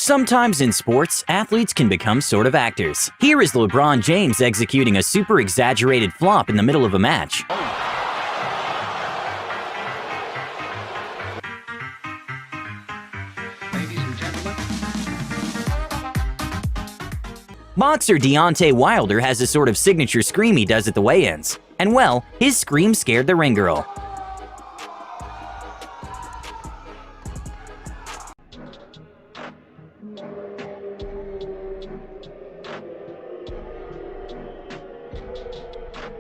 Sometimes in sports, athletes can become sort of actors. Here is LeBron James executing a super exaggerated flop in the middle of a match. Boxer Deontay Wilder has a sort of signature scream he does at the weigh-ins. And well, his scream scared the ring girl.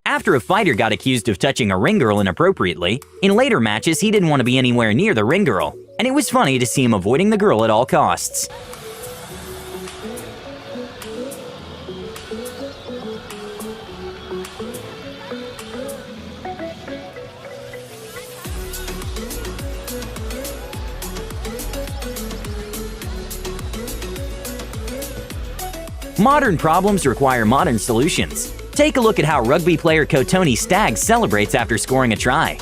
After a fighter got accused of touching a ring girl inappropriately, in later matches he didn't want to be anywhere near the ring girl, and it was funny to see him avoiding the girl at all costs. Modern problems require modern solutions. Take a look at how rugby player Tony Staggs celebrates after scoring a try.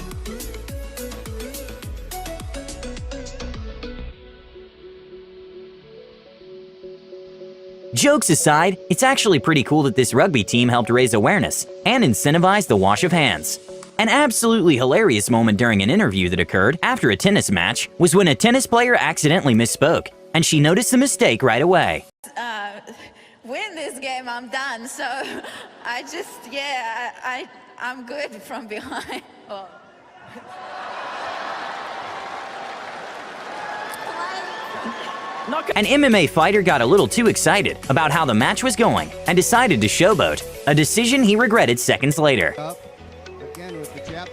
Jokes aside, it's actually pretty cool that this rugby team helped raise awareness and incentivize the wash of hands. An absolutely hilarious moment during an interview that occurred after a tennis match was when a tennis player accidentally misspoke, and she noticed the mistake right away. Win this game, I'm done. So I just, I'm good from behind. Oh. An MMA fighter got a little too excited about how the match was going and decided to showboat, a decision he regretted seconds later. Again with the jab.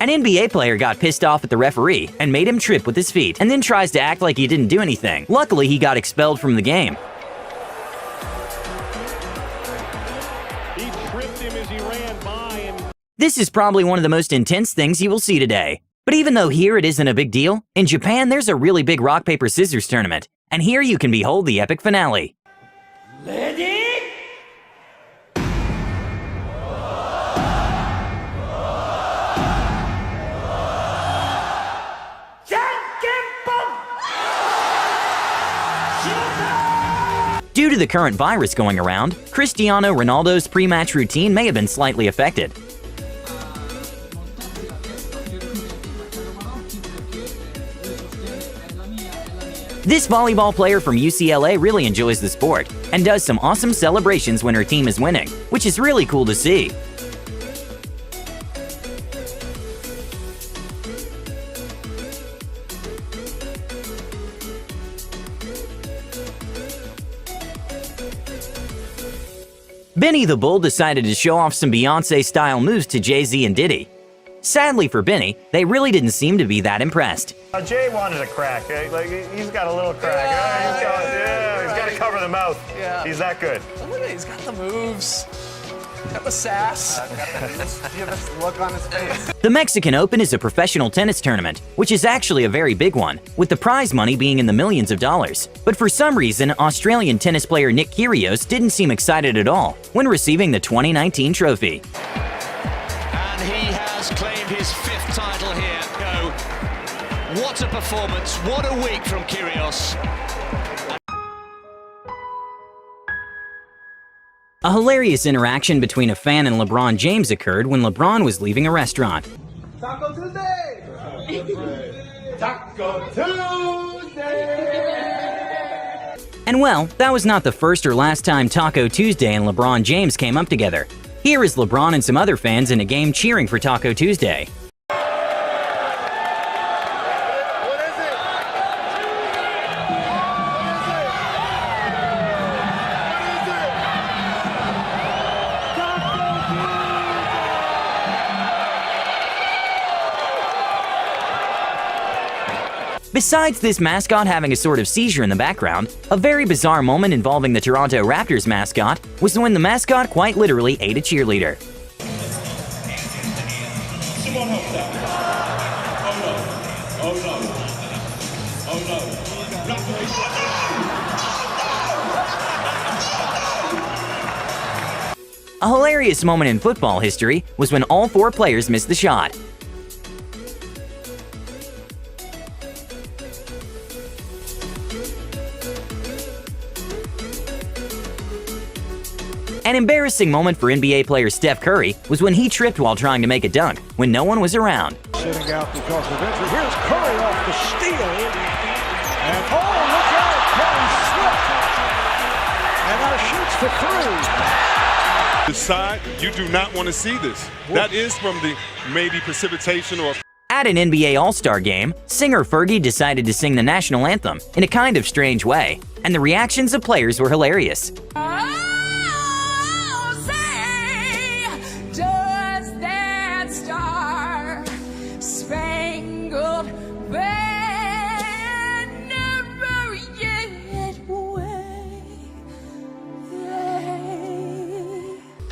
An NBA player got pissed off at the referee and made him trip with his feet, and then tries to act like he didn't do anything. Luckily, he got expelled from the game. He tripped him as he ran by and... This is probably one of the most intense things you will see today. But even though here it isn't a big deal, in Japan there's a really big rock, paper, scissors tournament, and here you can behold the epic finale. Ready? Due to the current virus going around, Cristiano Ronaldo's pre-match routine may have been slightly affected. This volleyball player from UCLA really enjoys the sport and does some awesome celebrations when her team is winning, which is really cool to see. Benny the Bull decided to show off some Beyoncé-style moves to Jay-Z and Diddy. Sadly for Benny, they really didn't seem to be that impressed. Jay wanted a crack. Like he's got a little crack. He's got to cover the mouth. Yeah. He's that good. Look at it. He's got the moves. Got the sass. Give us a look on his face. The Mexican Open is a professional tennis tournament, which is actually a very big one, with the prize money being in the millions of dollars. But for some reason, Australian tennis player Nick Kyrgios didn't seem excited at all when receiving the 2019 trophy. And he has claimed his 5th title here. No. What a performance, what a week from Kyrgios. A hilarious interaction between a fan and LeBron James occurred when LeBron was leaving a restaurant. Taco Tuesday! Taco Tuesday! And well, that was not the first or last time Taco Tuesday and LeBron James came up together. Here is LeBron and some other fans in a game cheering for Taco Tuesday. Besides this mascot having a sort of seizure in the background, a very bizarre moment involving the Toronto Raptors mascot was when the mascot quite literally ate a cheerleader. A hilarious moment in football history was when all 4 players missed the shot. An embarrassing moment for NBA player Steph Curry was when he tripped while trying to make a dunk when no one was around. Sitting out because of injury. Here's Curry off the steal. And oh, look out! Curry slipped. And now shoots for three. The side, you do not want to see this. That is from the maybe precipitation or... At an NBA All-Star game, singer Fergie decided to sing the national anthem in a kind of strange way, and the reactions of players were hilarious.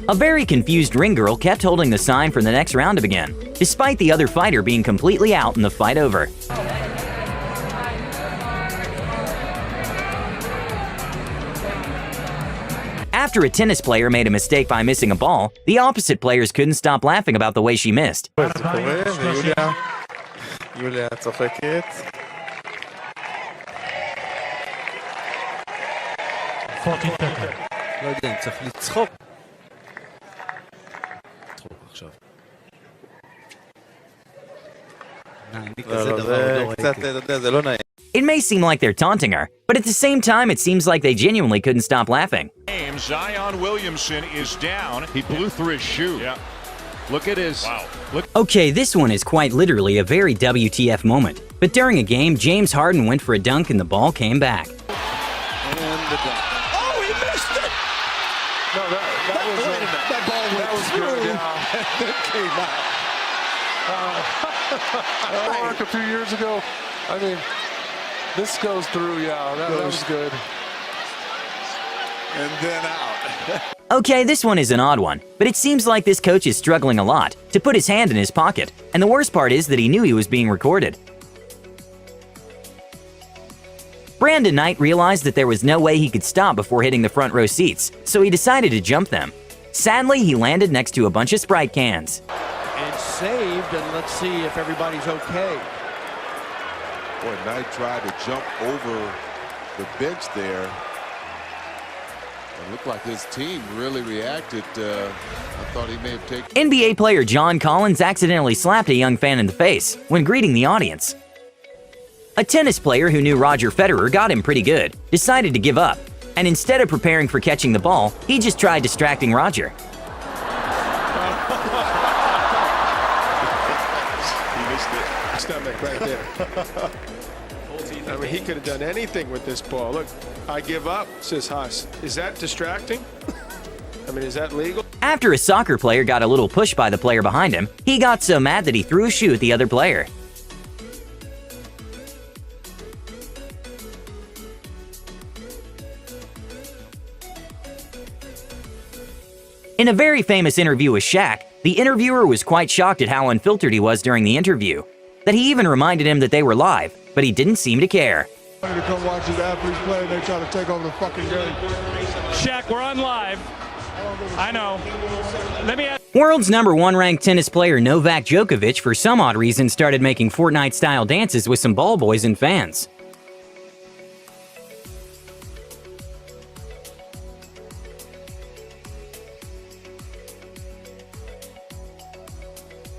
A very confused ring girl kept holding the sign for the next round to begin, despite the other fighter being completely out and the fight over. After a tennis player made a mistake by missing a ball, the opposite players couldn't stop laughing about the way she missed. יוליה צוחקת. לא יודע, צריך לצחוק. עכשיו. זה קצת, אתה יודע, זה לא נעים. It may seem like they're taunting her, but at the same time it seems like they genuinely couldn't stop laughing. Zion Williamson is down. He blew through his shoe. Yeah. Look at his... Wow. Okay, this one is quite literally a very WTF moment. But during a game, James Harden went for a dunk and the ball came back. And the dunk. Oh, he missed it! No, that ball went through and came out. Mark, a few years ago, I mean, this goes through, yeah, that was good. And then out. Okay, this one is an odd one, but it seems like this coach is struggling a lot to put his hand in his pocket, and the worst part is that he knew he was being recorded. Brandon Knight realized that there was no way he could stop before hitting the front row seats, so he decided to jump them. Sadly, he landed next to a bunch of Sprite cans. And saved, and let's see if everybody's okay. Boy, Knight tried to jump over the bench there. It looked like his team really reacted. I thought he may have taken... NBA player John Collins accidentally slapped a young fan in the face when greeting the audience. A tennis player who knew Roger Federer got him pretty good, decided to give up, and instead of preparing for catching the ball, he just tried distracting Roger. He missed it. Stomach right there. I mean, he could have done anything with this ball. Look, I give up, says Haas. Is that distracting? I mean, is that legal? After a soccer player got a little push by the player behind him, he got so mad that he threw a shoe at the other player. In a very famous interview with Shaq, the interviewer was quite shocked at how unfiltered he was during the interview, that he even reminded him that they were live, but he didn't seem to care. To come watch these athletes play, and they try to take over the fucking game. Shaq, we're on live. I know. Let me ask... World's #1 ranked tennis player Novak Djokovic, for some odd reason, started making Fortnite-style dances with some ball boys and fans.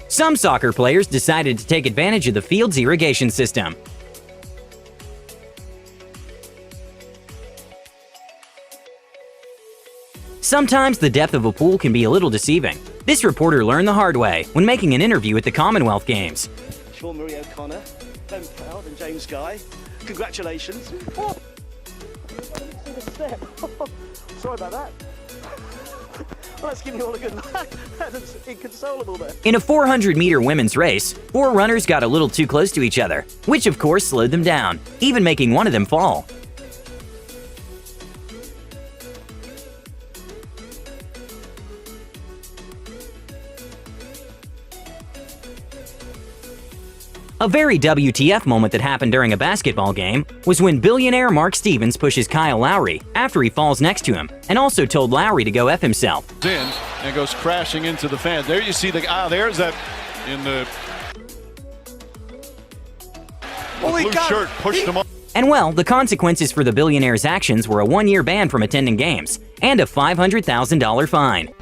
Some soccer players decided to take advantage of the field's irrigation system. Sometimes the depth of a pool can be a little deceiving. This reporter learned the hard way when making an interview at the Commonwealth Games. Sean Marie O'Connor, Ben Proud and James Guy, congratulations. Oh. Sorry about that. Well, let's give you all a good laugh. That's inconsolable there. In a 400-meter women's race, 4 runners got a little too close to each other, which of course slowed them down, even making one of them fall. A very WTF moment that happened during a basketball game was when billionaire Mark Stevens pushes Kyle Lowry after he falls next to him, and also told Lowry to go F himself. In and goes crashing into the fans. There you see the there's that in the blue shirt pushed him up. And well, the consequences for the billionaire's actions were a 1-year ban from attending games and a $500,000 fine.